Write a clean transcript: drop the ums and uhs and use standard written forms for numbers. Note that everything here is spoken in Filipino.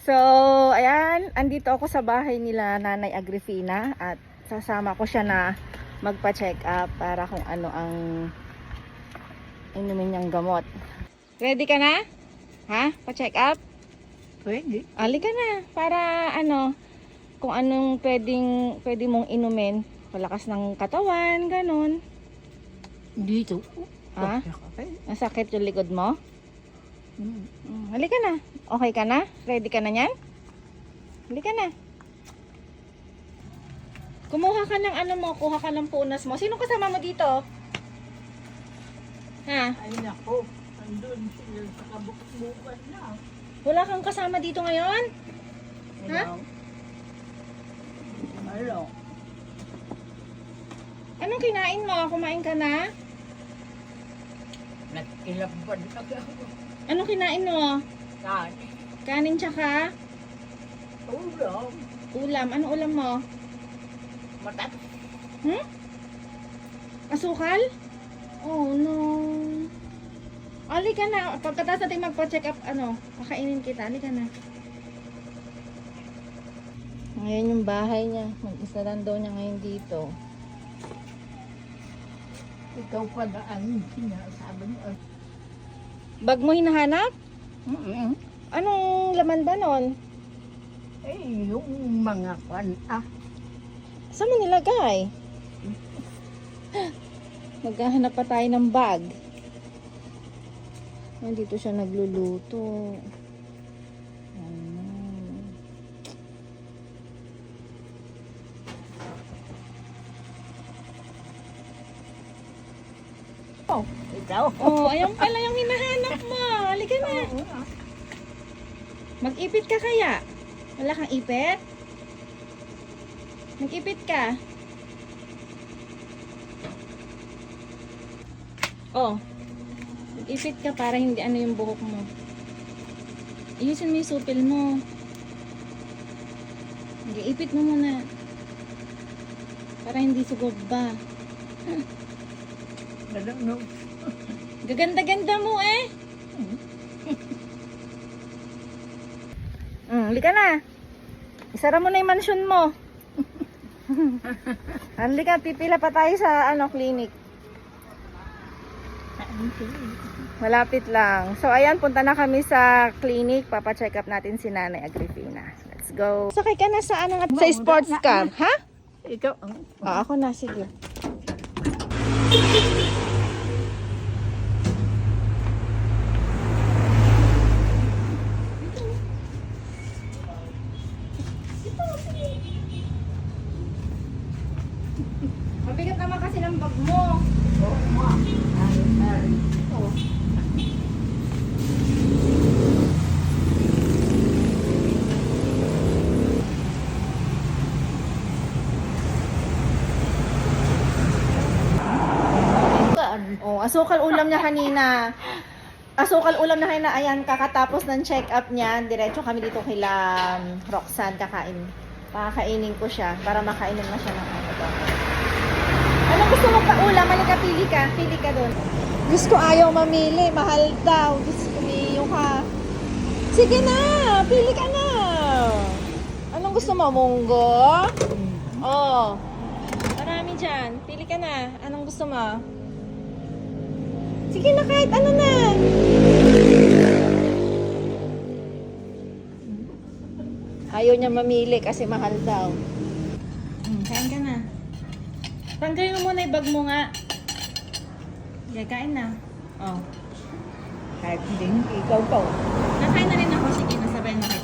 So, ayan, andito ako sa bahay nila Nanay Agrifina at sasama ko siya na magpa-check up para kung ano ang inumin niyang gamot. Ready ka na? Ha? Pa-check up? Pwede. Ali ka na para kung anong pwede mong inumin. Palakas ng katawan, ganun. Dito. Ha? Okay. Masakit yung likod mo? Halika na. Okay ka na? Ready ka na yan? Halika na. Kumuha ka ng kuha ka ng punas mo. Sino kasama mo dito? Ha? Ay nako. Andun sila sa kabuk-bukan na. Wala kang kasama dito ngayon? Ha? Hello. Anong kinain mo? Kumain ka na? Nagkilabad ako. Anong kinain mo? Kani. Kanin tsaka Ulam. ulam. Anong ulam mo? Matat. Asukal? Oh no. Ali ka na. Pagkatapos natin magpa-check up, kakainin kita. Ali ka na. Ngayon yung bahay niya. Mag-isa lang daw niya ngayon dito. Ikaw pala ang sinasabi mo. Bag mo hinahanap? Mm-mm. Anong laman ba nun? Eh, yung mga kwan. Saan mo nilagay? Maghahanap pa tayo ng bag. Nandito siya nagluluto. Oh, ikaw. Oh, ayun pala yung hinahanap mo. Halika na. Mag-ipit ka kaya? Wala kang ipit? Mag-ipit ka. Oh. Mag-ipit ka para hindi yung buhok mo. Iyusin mo yung supil mo. Mag-ipit mo muna. Para hindi sugod ba. Ano? Gaganda-ganda mo eh. Halika na. Isara mo na yung mansion mo. Halika, pipila pa tayo sa clinic. Malapit lang. So ayan, punta na kami sa clinic. Papa-check up natin si Nanay Agrifina. Let's go. Sakay ka na sa sa sports car, ha? Ikaw. Ako na, sige. Mabigat naman kasi ng bag mo. Oo, ma. Ay. Oh. Oh, asukal ulam niya kanina. Asukal ulam na kanina. Ayan, kakatapos ng check-up niya. Diretso kami dito kila Roxanne kakain. Pakakainin ko siya para makainin na siya ng Ano gusto mo pa ulam? Halika, pili ka. Pili ka doon. Diyos ko, ayaw mamili. Mahal daw. Diyos ko, miyo ka. Sige na, pili ka na. Anong gusto mo? Munggo? Oh. Marami dyan. Pili ka na. Anong gusto mo? Sige na, kahit ano na. Ayaw niya mamili kasi mahal daw. Kain ka na. Tanggalin mo muna yung bag mo nga. Okay, kain na. Oh. Kahit hindi, ikaw to. Nakain na rin ako. Sige, nasabay na kayo.